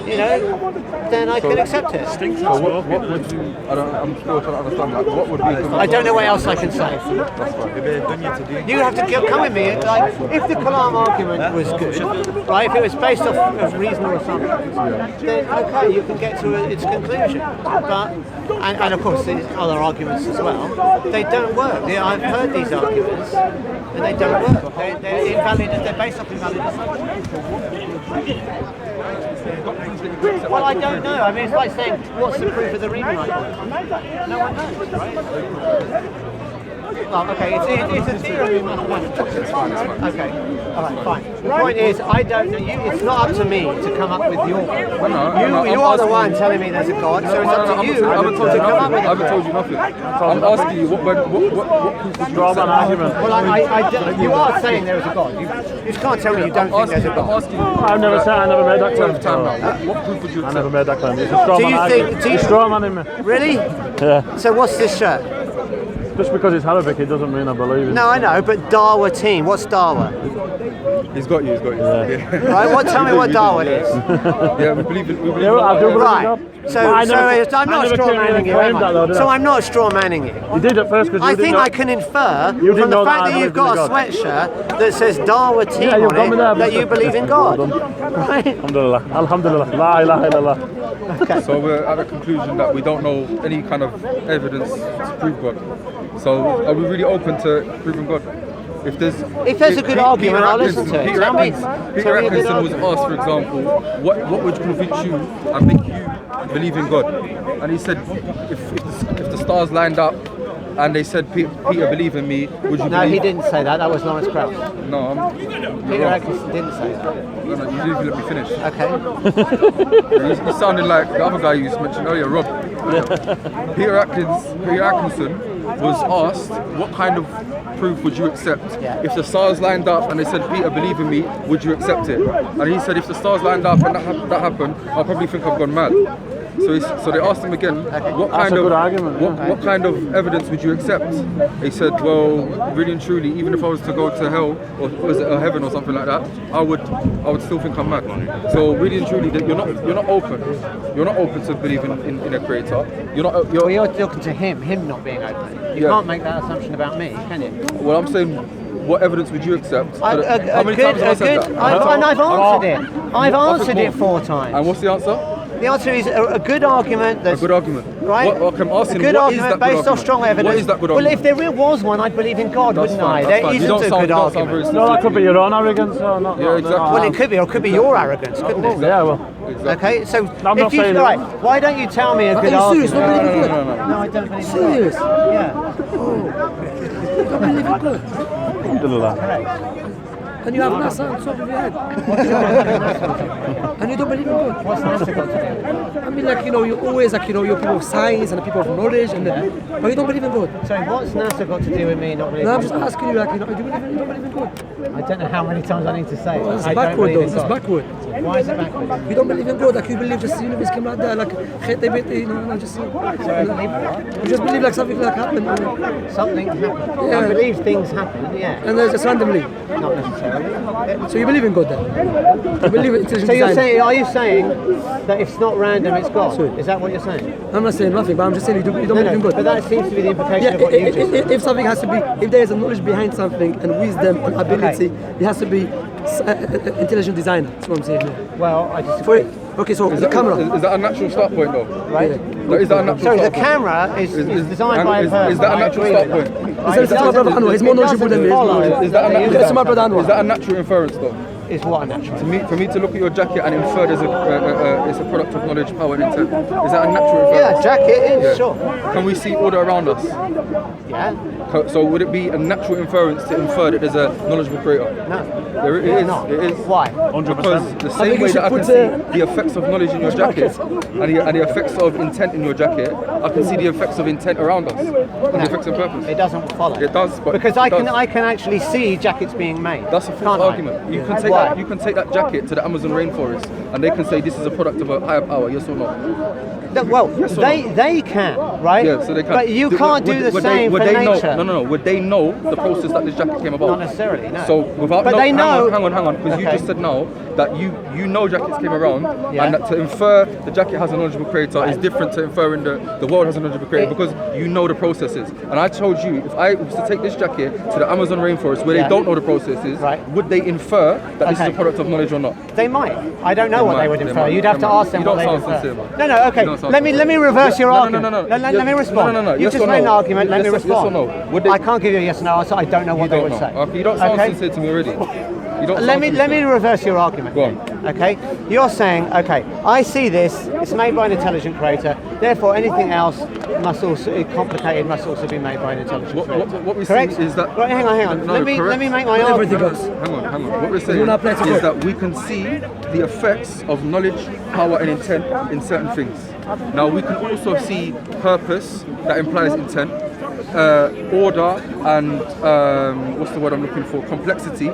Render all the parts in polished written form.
then I can accept it. So what would you? I'm still trying to understand. Like, what would be? I don't know what else I can say. You have to come with me. Like, if the Kalam argument was good, right? If it was based off of reasonable assumptions, then okay, you can get to its conclusion. But and of course there's other arguments as well. They don't work. I've heard these arguments, and they don't work. They're invalid. They're based off invalid assumptions. Well, I don't know. I mean, it's like saying, what's the proof of the Riemann hypothesis? No one knows, right? Well, okay, it's a theorem in mathematics. Okay, all right, fine. The point is, I don't know. It's not up to me to come up with your. You are the one telling me there's a God, so it's up to you to come up with. I haven't told you nothing. I'm asking you what draw an argument. Well, you are saying there is a God. You just can't tell me you don't think there's a God. I never made that claim. What proof would you? I never made that claim. It's a straw man argument. Do you straw man in me? Really? Yeah. So what's this shirt? Just because it's Arabic, it doesn't mean I believe it. No, I know, but Dawa team. What's Dawa? He's got you. Yeah. Right. Tell me what Dawa is. Yeah, we believe it. Yeah, I do believe right. God. So I'm not straw manning you. So I'm not straw manning you. You did at first because I think I can infer from the fact that you've got a sweatshirt that says Dawa team on it that you believe in God. Right? Alhamdulillah. Alhamdulillah. La ilaha illallah. Okay. So we're at a conclusion that we don't know any kind of evidence to prove God. So are we really open to proving God? If there's a good argument, I'll listen to it. Peter Atkinson was asked, for example, what would convince you and make you believe in God? And he said, if the stars lined up and they said, Peter, believe in me, would you believe? No, he didn't say that. That was Lawrence Krauss. No, Peter Atkinson didn't say that. No, you didn't even let me finish. Okay. He sounded like the other guy you mentioned earlier, Rob. Peter Atkinson was asked, what kind of proof would you accept? Yeah. If the stars lined up and they said, Peter, believe in me, would you accept it? And he said, if the stars lined up and that happened, I'll probably think I've gone mad. So they asked him again, what kind of evidence would you accept? He said, well, really and truly, even if I was to go to hell or was it heaven or something like that, I would still think I'm mad. So really and truly, that you're not open. You're not open to believing in a creator. You're talking to him not being open. You can't make that assumption about me, can you? Well, I'm saying, what evidence would you accept? How many times have I said that? I've answered it. I've answered it 4 times. And what's the answer? The answer is a good argument. A good argument. Right? I'm asking, a good argument based off strong evidence. What is that good argument? Well, if there was one, I'd believe in God, wouldn't I? There isn't a good argument. No, that could be your own arrogance. Or not, yeah, exactly. Well, it could be, or it could be your arrogance, couldn't it? Yeah, well. Exactly. Okay, so I'm not saying right, why don't you tell me a good argument? No, No, I don't believe in God. Serious? Yeah. You don't believe in God? Alhamdulillah. And you have NASA on top of your head. And you don't believe in God. What's NASA got to do? I mean, like, you always, like, you're people of science and people of knowledge, but you don't believe in God. Sorry, what's NASA got to do with me not believing No, I'm in just God? asking you, like, you don't believe in God. I don't know how many times I need to say it. It's I backward, though. don't believe in It's God. backward. Why is it backward? You don't believe in God, like, you believe just the universe came like that, like, just... So I believe what? You just believe, like, something like happened. Something happened. Yeah. I believe things happen, yeah. And then just randomly. Not necessarily. So you believe in God then? You believe in intelligent So you're design? saying, are you saying that if it's not random, it's God? Is that what you're saying? I'm not saying nothing, but I'm just saying you don't believe in God. But that seems to be the implication Yeah, of what you just said. if something has to be, if there is a knowledge behind something and wisdom and ability, it has to be intelligent designer. That's what I'm saying here. Well, I disagree. Okay, so the camera. Is that a natural start point though? Right? No, is that a natural Sorry, the start point? camera is designed by a person. Is that a natural start point? It's my brother Anwar, he's more knowledgeable than me. Is that It's my brother Anwar. Is that a natural inference though? Is what a natural. For me to look at your jacket and infer there's it's a product of knowledge, power, and intent. Is that a natural inference? Yeah, jacket is, Yeah. sure. Can we see order around us? Yeah. So would it be a natural inference to infer that there's a knowledgeable creator? No. It is. Not. It is. Why? 100%. Because the think same you way should that I can put, see the effects of knowledge in your jacket and the effects of intent in your jacket, I can see the effects of intent around us. And the effects of purpose. It doesn't follow. It does, but because it I does. can actually see jackets being made. That's a false can't I? argument. You can take Why? you can take that jacket to the Amazon rainforest and they can say this is a product of a higher power, yes or no? Well, Yes or they can, right? Yeah, so they can. But you can't do the same for nature. No. Would they know the process that this jacket came about? Not necessarily, no. So without, but they know. Hang on, because you Okay. just said now that you know jackets came around, Yeah. and that to infer the jacket has a knowledgeable creator is different to inferring the world has a knowledgeable creator because you know the processes. And I told you if I was to take this jacket to the Amazon rainforest where Yeah. they don't know the processes, Right. would they infer that this is Okay. a product of knowledge or not? They might. I don't know what might, they would they infer. might, You'd have they to might. ask them You what don't they sound infer. sincere, man. No, okay. You don't sound Let me reverse your No, no, argument. no, no. Let me respond. No. You Yes just or made an no? argument. Let me Yes or respond. no? Would they- I can't give you a yes or no answer. I don't know what You they don't would know. say. Okay, you don't sound Okay? sincere to me already. You don't Let sound me reverse your argument. Go on. Okay, you're saying, okay, I see this. It's made by an intelligent creator. Therefore, anything else must also complicated must also be made by an intelligent creator. What we Correct? see is that. Right, hang on. No, let me make my Not everything argument. goes. Hang on. What we're saying not apply to is work. that we can see the effects of knowledge, power, and intent in certain things. Now we can also see purpose that implies intent, order, and what's the word I'm looking for? Complexity.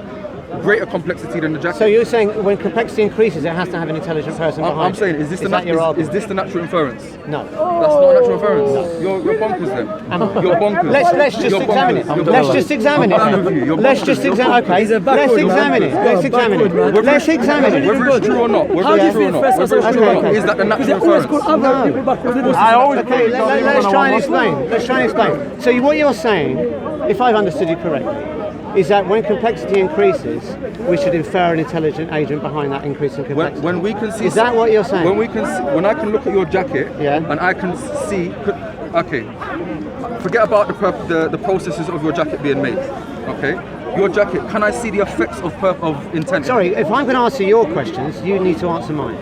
Greater complexity than the jacket. So you're saying when complexity increases, it has to have an intelligent person behind I'm it. saying, is this the that your is argument? this the natural inference? No. That's not a natural inference. You're bonkers then. You're bonkers. Let's just You're examine it. bonkers. Let's just examine it. I'm with you. You're Let's bonkers. just You're examine. bonkers. Okay. He's a Let's backward, examine it. man. Let's examine Backward, it. man. Let's examine it. Whether it's true or not, whether How do you it's true or feel not, first whether it's as a true or not, okay. is that the natural Because they always inference? call other No. people backward. I always Okay, let's try and explain. Let's try and explain. So what you're saying, if I've understood you correctly, is that when complexity increases, we should infer an intelligent agent behind that increase in complexity. When we can see, Is that what you're saying? When I can look at your jacket, Yeah. and I can see, okay, forget about the processes of your jacket being made, okay? Your jacket, can I see the effects of intent? Sorry, if I'm going to answer your questions, you need to answer mine.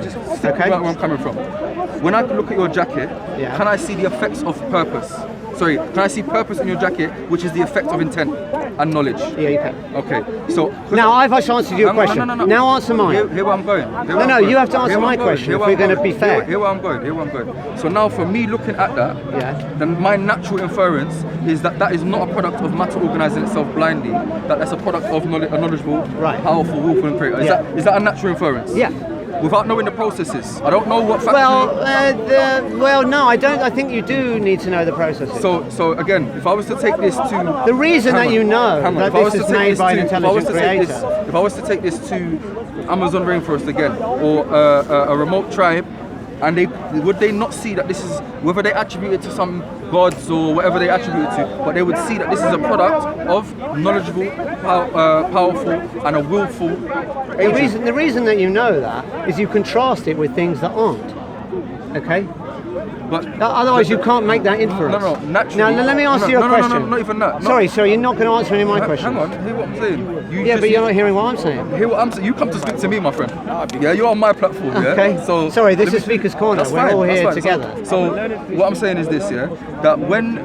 Just stick Okay. where I'm coming from. When I can look at your jacket, Yeah. can I see the effects of purpose? Sorry, can I see purpose in your jacket, which is the effect of intent and knowledge? Yeah, you can. Okay, so Now I've just answered your Hang on, question. no. Now answer mine. Here where I'm going. No, you have to answer my question if we're going to be fair. Here where I'm going. So now for me looking at that, Yeah. then my natural inference is that is not a product of matter organising itself blindly. That's a product of a knowledgeable, Right. powerful, willful and creator. Yeah. Is that a natural inference? Yeah. Without knowing the processes, I don't know what factory. Well, no, I don't. I think you do need to know the processes. So again, if I was to take this to The reason hang that on, you know hang on, that if I was this to is take made this by an to- if I was intelligent to take this- creator. If I was to take this to Amazon rainforest again, or a remote tribe, and would they not see that this is, whether they attribute it to some gods or whatever they attribute it to, but they would see that this is a product of knowledgeable, powerful, and a willful agent. The reason that you know that is you contrast it with things that aren't. Okay. But Otherwise, you can't make that inference. No, naturally. Now, let me answer your question. No, not even that. Sorry, you're not going to answer any of my questions. Hang on, hear what I'm saying. Yeah, but you're not hearing what I'm saying. Hear what I'm saying. You come to speak to me, my friend. Yeah, you're on my platform. Yeah. Okay. So sorry, this let me- is Speaker's Corner. That's We're fine, all that's here fine. together. So what I'm saying is this, yeah, that when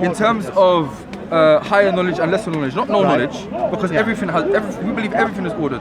in terms of higher knowledge and lesser knowledge, not no knowledge, because we believe everything is ordered.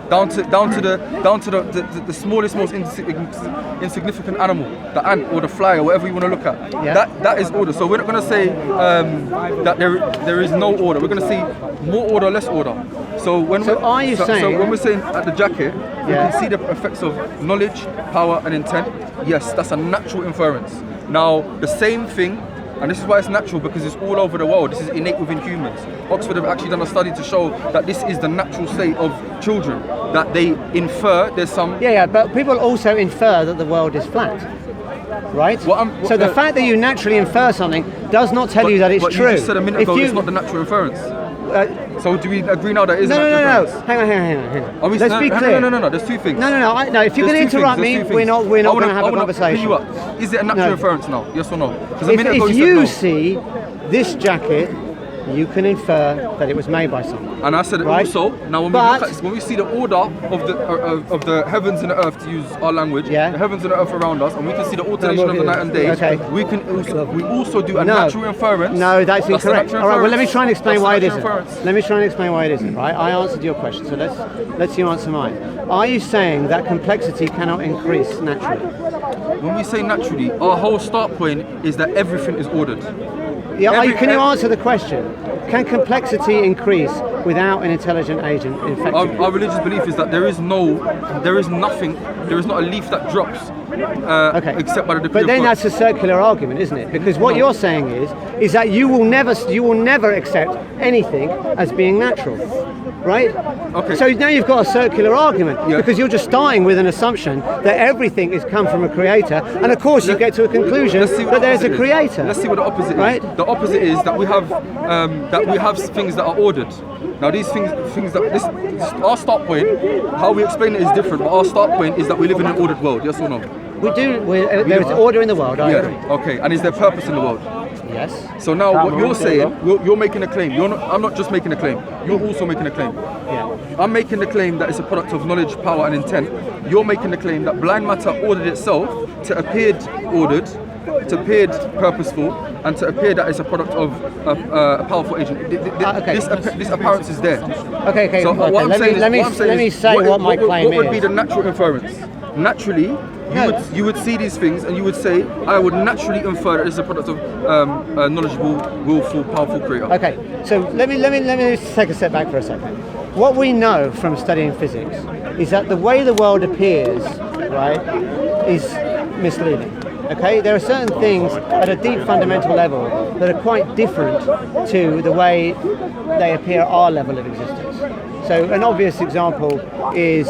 Down to the smallest, most insignificant animal, the ant or the fly or whatever you want to look at. Yeah. That is order. So we're not going to say that there is no order. We're going to see more order, less order. So when So are you saying- So when we're saying at the jacket, we Yeah. can see the effects of knowledge, power, and intent. Yes, that's a natural inference. Now the same thing. And this is why it's natural, because it's all over the world. This is innate within humans. Oxford have actually done a study to show that this is the natural state of children, that they infer there's some... Yeah, but people also infer that the world is flat, right? So the fact that you naturally infer something does not tell you that it's but true. You just said a minute ago it's not the natural inference. So do we agree now that it is a natural No. inference? Hang on. Let's be clear. No. There's two things. No. If you're going to interrupt me, we're not going to have a conversation. Is it a natural No. inference now? Yes or no? Because a minute ago If you you said see this jacket, you can infer that it was made by someone. no. And I said it Right. also. Now when we see the order of the heavens and the earth, to use our language, Yeah. the heavens and the earth around us, and we can see the alternation of the night and day. Okay. We also do a natural inference. No, that's the incorrect. natural All right, well, let me inference. try and explain That's why the it natural isn't. inference. Let me try and explain why it isn't, right? I answered your question, so let's you answer mine. Are you saying that complexity cannot increase naturally? When we say naturally, our whole start point is that everything is ordered. Yeah, can you answer the question? Can complexity increase without an intelligent agent infecting Our religious belief is that there is not a leaf that drops except by the decree But then of God. that's a circular argument, isn't it? Because what you're saying is that you will never accept anything as being natural, right? Okay. So now you've got a circular argument Yeah. because you're just starting with an assumption that everything has come from a creator, and of course you get to a conclusion Let's see what that the there's a opposite is. creator. Let's see what the opposite Right? is. The opposite is that we have things that are ordered. Now these things that this our start point, how we explain it is different. But our start point is that we live in an ordered world. Yes or no? There's order in the world. I agree. Okay. And is there purpose in the world? Yes. So now what you're saying, you're making a claim. I'm not just making a claim. You're also making a claim. Yeah. I'm making the claim that it's a product of knowledge, power, and intent. You're making the claim that blind matter ordered itself to appeared ordered, to appeared purposeful, and to appear that it's a product of a powerful agent. Okay. This appearance is there. Okay. So what I'm saying is, let me say what my claim what would be is. the natural inference? Naturally, you would see these things and you would say, I would naturally infer that it's a product of a knowledgeable, willful, powerful creator. Okay, so let me take a step back for a second. What we know from studying physics is that the way the world appears, right, is misleading. Okay, there are certain things at a deep fundamental level that are quite different to the way they appear at our level of existence. So an obvious example is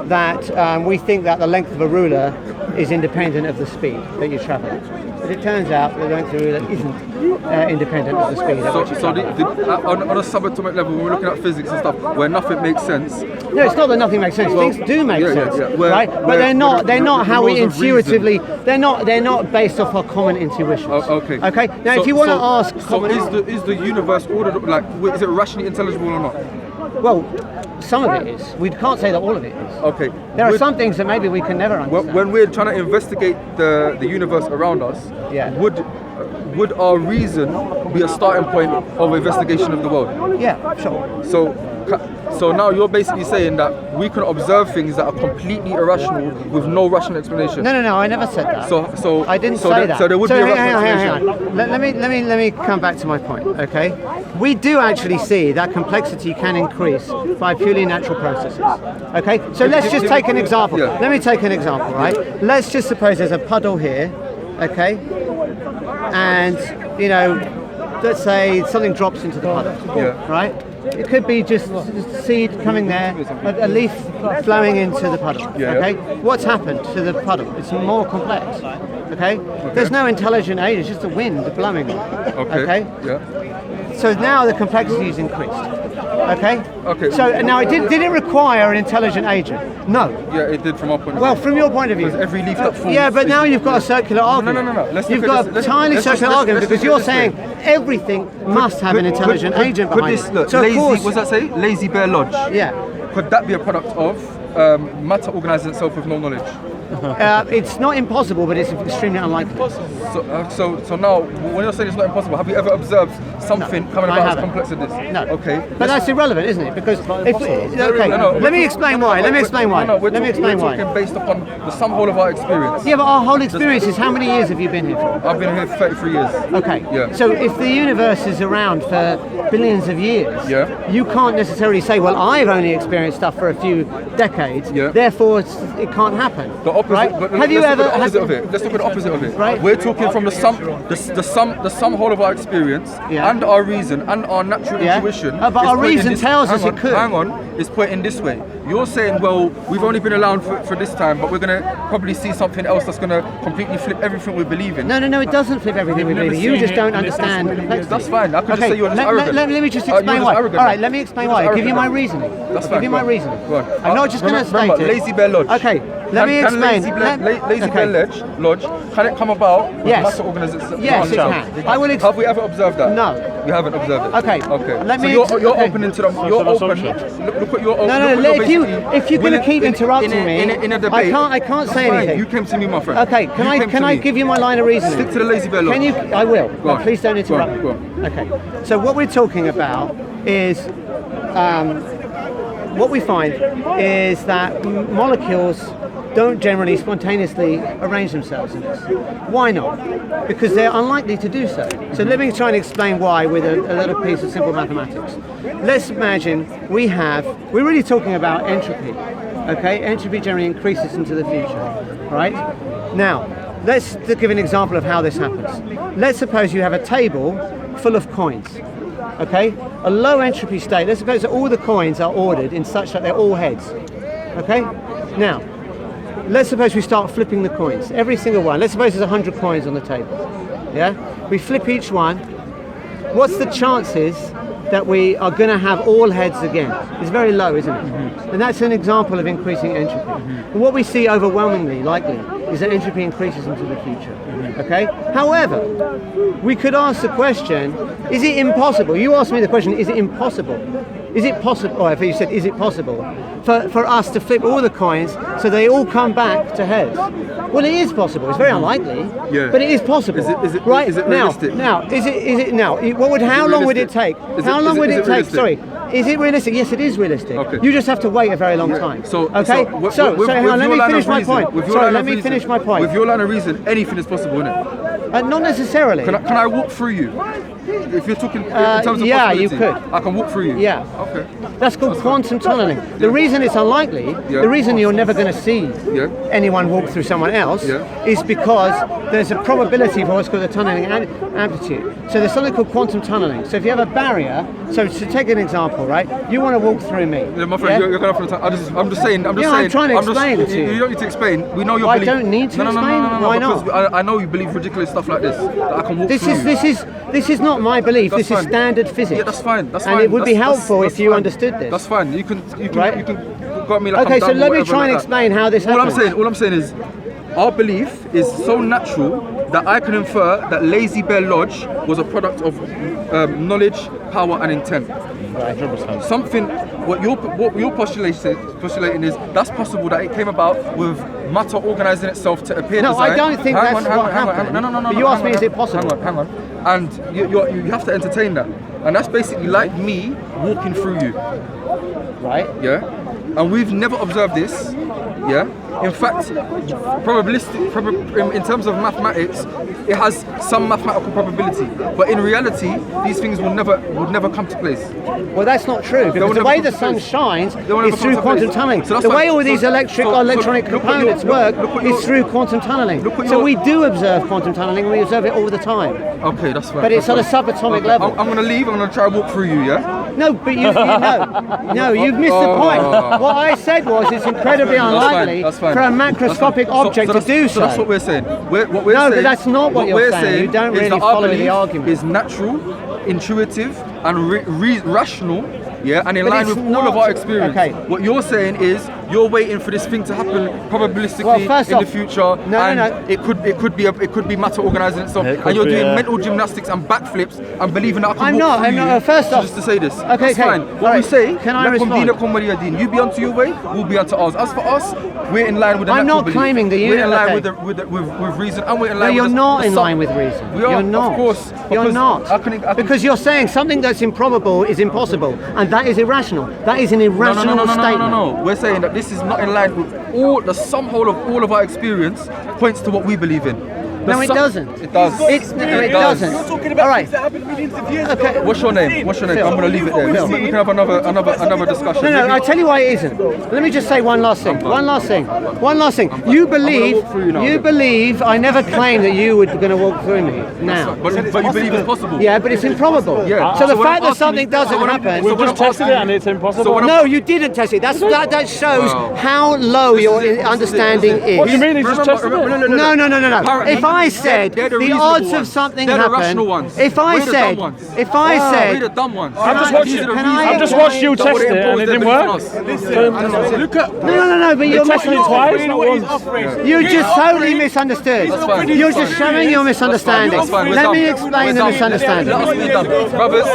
that we think that the length of a ruler is independent of the speed that you travel at. But it turns out that the length of the ruler isn't independent of the speed at which you travel. On a subatomic level, when we're looking at physics and stuff, where nothing makes sense. No, it's not that nothing makes sense. Things do make sense, right? But where they're not how we laws of intuitively. They're not based off our common intuitions. Okay. Okay. Now, if you want to ask, is the universe ordered? Like, is it rationally intelligible or not? well, some of it is. We can't say that all of it is. Okay. There are some things that maybe we can never understand. When we're trying to investigate the universe around us, Yeah. would our reason be a starting point of investigation of the world? Yeah, sure. So now you're basically saying that we can observe things that are completely irrational with no rational explanation. No, I never said that. So I didn't say that. So there would be a rational hang explanation. on. Let me come back to my point. Okay, we do actually see that complexity can increase by purely natural processes. Okay, so let's just take an example. Yeah. Let me take an example, right? Let's just suppose there's a puddle here, okay, and let's say something drops into the puddle, Yeah. right? It could be just seed coming there, a leaf flowing into the puddle. Yeah. Okay, what's happened to the puddle? It's more complex. Okay, there's no intelligent agent; it's just the wind blowing. Okay. Yeah. So now the complexity is increased. Okay. Okay. So now did it require an intelligent agent? No. Yeah, it did from our point of view. Well, from your point of view. Because every leaf that falls. Yeah, but now you've got a circular No. argument. Let's You've look at got this. a tiny Let's just- circular let's- argument let's because look you're at this saying everything must have an intelligent agent could behind this, it. look, So of lazy, course, what's that say? Lazy Bear Lodge. yeah. Could that be a product of matter organising itself with no knowledge? It's not impossible, but it's extremely unlikely. So now, when you're saying it's not impossible, have you ever observed something coming I about as haven't. complex as this? No. Okay. But that's irrelevant, isn't it? Because No, let me explain why. Let me explain why. No, we're Let me explain talking why. based upon the sum whole of our experience. Yeah, but our whole experience is how many years have you been here for? I've been here 33 years. Okay. Yeah. So if the universe is around for billions of years, Yeah. you can't necessarily say, well, I've only experienced stuff for a few decades, Yeah. therefore it can't happen. The opposite. Right? But Have you let's ever? look at the opposite of it. Let's look at the opposite of it. Right. We're talking from the sum whole of our experience Yeah. and our reason and our natural Yeah. intuition. But is our pointing reason tells us hang on, it could. Hang on, it's pointing this way. You're saying, well, we've only been around for this time, but we're going to probably see something else that's going to completely flip everything we believe in. No, it doesn't flip everything we You've never believe. You seen just it. don't understand complexity. That's fine. I could just say you're just let, arrogant. Let me just You're explain just why. arrogant. All right, let me explain You're why. just Give you my arrogant. reasoning. That's Give fine. you my reasoning. Go on. I'm not just going to state Remember, it. Lazy Bear Lodge. Okay, let me explain. Lazy Bear Lodge, can it come about with Yes. matter organisation? Yes, it can. I will Have we ever observed that? No. We haven't observed it. Okay. Okay. Let so me you're okay. open into the. You're an open. assumption. Look what you're. No, if you're going to keep interrupting me, in a debate, I can't say that's fine. anything. You came to me, my friend. Okay, You can came to I me. give you my line of reasoning? Stick to the Lazy Bear Lodge. Can you? I will. Go But on. please don't interrupt me. Go on. Okay. So what we're talking about is, what we find is that molecules don't generally spontaneously arrange themselves in this. Why not? Because they're unlikely to do so. So let me try and explain why with a little piece of simple mathematics. Let's imagine we're really talking about entropy. Okay, entropy generally increases into the future, right? Now, let's give an example of how this happens. Let's suppose you have a table full of coins. Okay, a low entropy state. Let's suppose that all the coins are ordered in such that they're all heads. Okay, now let's suppose we start flipping the coins, every single one. Let's suppose there's 100 coins on the table. Yeah, we flip each one. What's the chances that we are going to have all heads again? It's very low, isn't it? And that's an example of increasing entropy. And what we see overwhelmingly likely is that entropy increases into the future. Okay. However, we could ask the question: is it impossible? You asked me the question: is it impossible? Is it possible? Or if you said, is it possible for us to flip all the coins so they all come back to heads? Well, it is possible. It's very unlikely, but it is possible. Is it right? Is it now, realistic? is it now? How long would it take? How long would it take? realistic? Sorry. Is it realistic? Yes, it is realistic. Okay. You just have to wait a very long time. So, okay. So hang on. Let me finish my point. Sorry, let me finish my point. With your line of reason, anything is possible, isn't it? Not necessarily. Can I walk through you? If you're talking in terms of yeah, possibility, you could. I can walk through you. Yeah. Okay. That's called quantum tunneling. The reason it's unlikely, Yeah. the reason you're never going to see Yeah. anyone walk through someone else Yeah. is because there's a probability for what's called a tunneling amplitude. So there's something called quantum tunneling. So if you have a barrier, so to take an example, right? You want to walk through me. Yeah, my friend, yeah? you're going off on a time. I'm just saying. Yeah, I'm trying to explain it to you. You don't need to explain. We know your I belief. don't need to no, explain? No, Why because not? I know you believe ridiculous stuff like this. That I can walk through you. This is not my belief. That's this is fine. standard physics. Yeah, that's fine. That's and fine. it would be helpful that's if you fine. understood this. That's fine. You can Right? got me like Okay, I'm so dumb or let me whatever try and like that. explain how this happens. All I'm saying is, our belief is so natural that I can infer that Lazy Bear Lodge was a product of knowledge, power, and intent. Something. What you're postulating is that's possible that it came about with matter organising itself to appear. No, design. I don't think hang that's on, what hang on, happened. No. But you asked me, is it possible? Hang on. And you have to entertain that. And that's basically like me walking through you. Right. Yeah? And we've never observed this. Yeah? In fact, in terms of mathematics, it has some mathematical probability. But in reality, these things would never come to place. Well, that's not true, because the way the sun shines is through quantum tunneling. So the way all these electronic look components work is through quantum tunneling. what So your- we do observe quantum tunneling, we observe it all the time. Okay, that's fine. But it's that's on a fine. subatomic Okay, level. I'm going to leave, I'm going to try and walk through you, yeah? No, but no, you've missed the point. What I said was it's incredibly unlikely That's fine. for a macroscopic object to do so. So that's what we're saying. What we're No, saying, but that's not what you're we're saying. You don't is really that our follow the belief argument. Is natural, intuitive, and rational, yeah, and in But line it's with all of not. our experience. Okay. What you're saying is you're waiting for this thing to happen probabilistically Well, first in off, the future, no. It could be matter organising itself, It could and you're be, doing yeah. mental gymnastics and backflips and believing that I can I'm walk not, through I'm you. not. First off- just to say this, Okay, that's okay. fine. All What we right. say, Can I lakum respond? dinakum waliya din. You be onto your way, we'll be onto ours. As for us, we're in line with the I'm natural not belief. claiming that you- We're in line okay. with reason, and we're in No, line you're with not the in sun. line with reason. We are, You're not. of course. You're because not. I can, Because you're saying something that's improbable is impossible, and that is irrational. That is an irrational statement. No. We're saying that this is not in line with the sum whole of all of our experience points to what we believe in. No, it doesn't. It does. It doesn't. Talking about All right. things that happened millions of years Okay. ago. What's your name? Phil. I'm going to leave it there. We can have another discussion. No, I tell you why it isn't. Let me just say one last thing. One last thing. You believe. walk through you now. You believe. I never claimed that you were going to walk through me. Now. But you believe it's possible. Yeah, but it's improbable. Yeah. So the So when fact I'm that something asking- doesn't so when I'm- happen. so We've when just I'm tested it asking and you- it's impossible. so when I'm- No, you didn't test it. That shows Wow. how low your understanding is. What do you mean? He just tested it? No. Apparently, If I said they're the reasonable odds of ones. something They're the happen, rational ones. if I We're the said, dumb ones. if I We're said, the dumb ones. I've just watched it. Can I- I've just watched you That test would it and impose it their didn't belief on work. us. Look at no, but you're tested it twice, not once. You just totally misunderstood. fine. You're just showing your misunderstanding. That's fine. We're Let done. me explain We're the done. misunderstanding. Let us be done. Brothers,